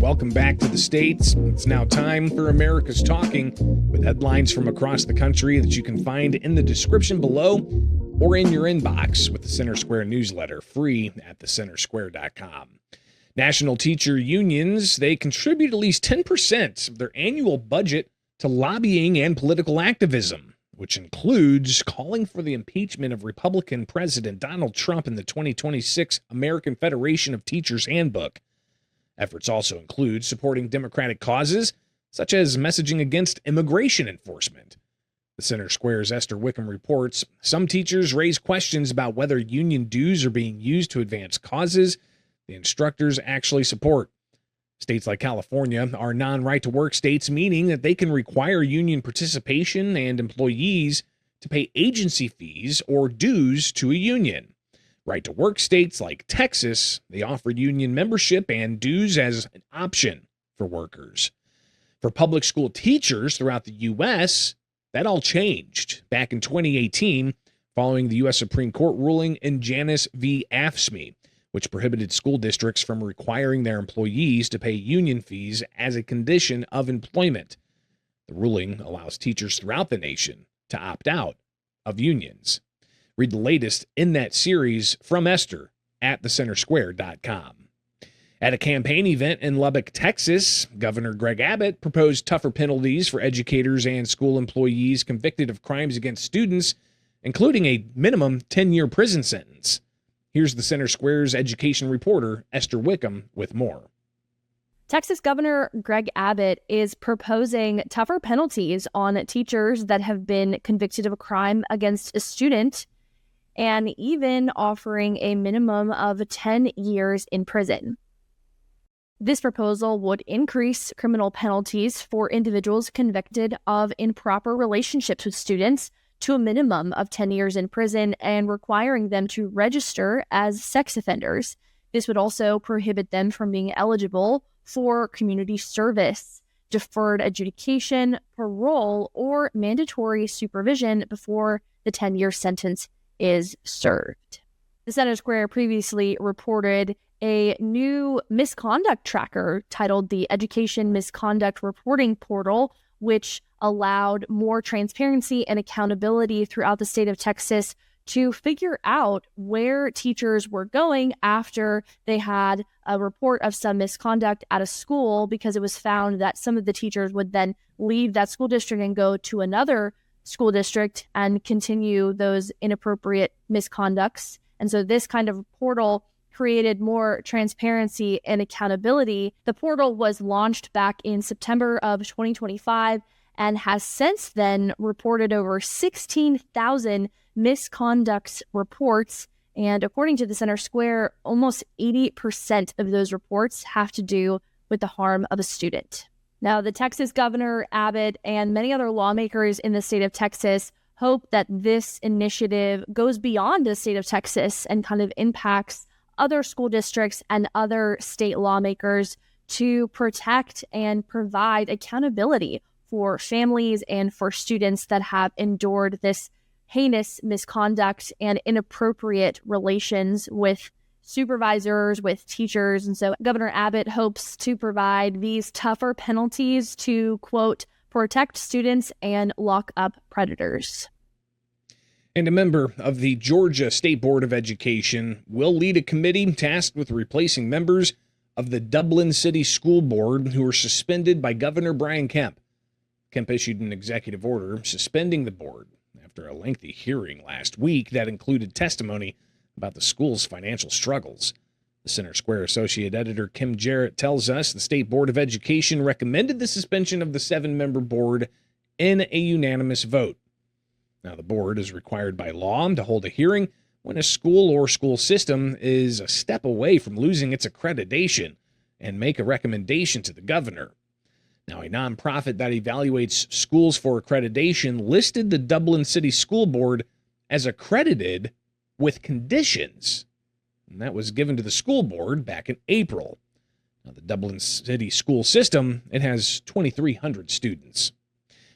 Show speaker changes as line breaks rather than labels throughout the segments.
welcome back to the States. It's now time for America's Talking, with headlines from across the country that you can find in the description below or in your inbox with the Center Square newsletter, free at thecentersquare.com. National teacher unions, they contribute at least 10% of their annual budget to lobbying and political activism, which includes calling for the impeachment of Republican President Donald Trump in the 2026 American Federation of Teachers Handbook. Efforts also include supporting Democratic causes, such as messaging against immigration enforcement. The Center Square's Esther Wickham reports some teachers raise questions about whether union dues are being used to advance causes the instructors actually support. States like California are non-right-to-work states, meaning that they can require union participation and employees to pay agency fees or dues to a union. Right-to-work states like Texas, they offer union membership and dues as an option for workers. For public school teachers throughout the U.S., that all changed back in 2018 following the U.S. Supreme Court ruling in Janus v. AFSCME, which prohibited school districts from requiring their employees to pay union fees as a condition of employment. The ruling allows teachers throughout the nation to opt out of unions. Read the latest in that series from Esther at thecentersquare.com. At a campaign event in Lubbock, Texas, Governor Greg Abbott proposed tougher penalties for educators and school employees convicted of crimes against students, including a minimum 10-year prison sentence. Here's the Center Square's education reporter, Esther Wickham, with more.
Texas Governor Greg Abbott is proposing tougher penalties on teachers that have been convicted of a crime against a student, and even offering a minimum of 10 years in prison. This proposal would increase criminal penalties for individuals convicted of improper relationships with students to a minimum of 10 years in prison and requiring them to register as sex offenders. This would also prohibit them from being eligible for community service, deferred adjudication, parole, or mandatory supervision before the 10-year sentence is served. The Center Square previously reported a new misconduct tracker titled the Education Misconduct Reporting Portal, which allowed more transparency and accountability throughout the state of Texas to figure out where teachers were going after they had a report of some misconduct at a school, because it was found that some of the teachers would then leave that school district and go to another school district and continue those inappropriate misconducts. And so this kind of portal created more transparency and accountability. The portal was launched back in September of 2025 and has since then reported over 16,000 misconduct reports. And according to the Center Square, almost 80% of those reports have to do with the harm of a student. Now, the Texas Governor Abbott and many other lawmakers in the state of Texas hope that this initiative goes beyond the state of Texas and kind of impacts other school districts and other state lawmakers to protect and provide accountability for families and for students that have endured this heinous misconduct and inappropriate relations with supervisors, with teachers. And so Governor Abbott hopes to provide these tougher penalties to, quote, protect students and lock up predators.
And a member of the Georgia State Board of Education will lead a committee tasked with replacing members of the Dublin City School Board who were suspended by Governor Brian Kemp. Kemp issued an executive order suspending the board after a lengthy hearing last week that included testimony about the school's financial struggles. The Center Square Associate Editor Kim Jarrett tells us the State Board of Education recommended the suspension of the 7-member board in a unanimous vote. Now, the board is required by law to hold a hearing when a school or school system is a step away from losing its accreditation and make a recommendation to the governor. Now, a nonprofit that evaluates schools for accreditation listed the Dublin City School Board as accredited with conditions, and that was given to the school board back in April. Now, the Dublin City school system, it has 2,300 students.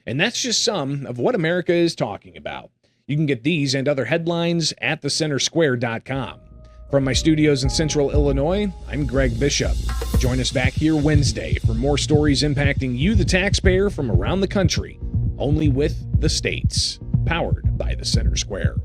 And that's just some of what America is talking about. You can get these and other headlines at thecentersquare.com. From my studios in Central Illinois, I'm Greg Bishop. Join us back here Wednesday for more stories impacting you, the taxpayer, from around the country, only with the states, powered by the Center Square.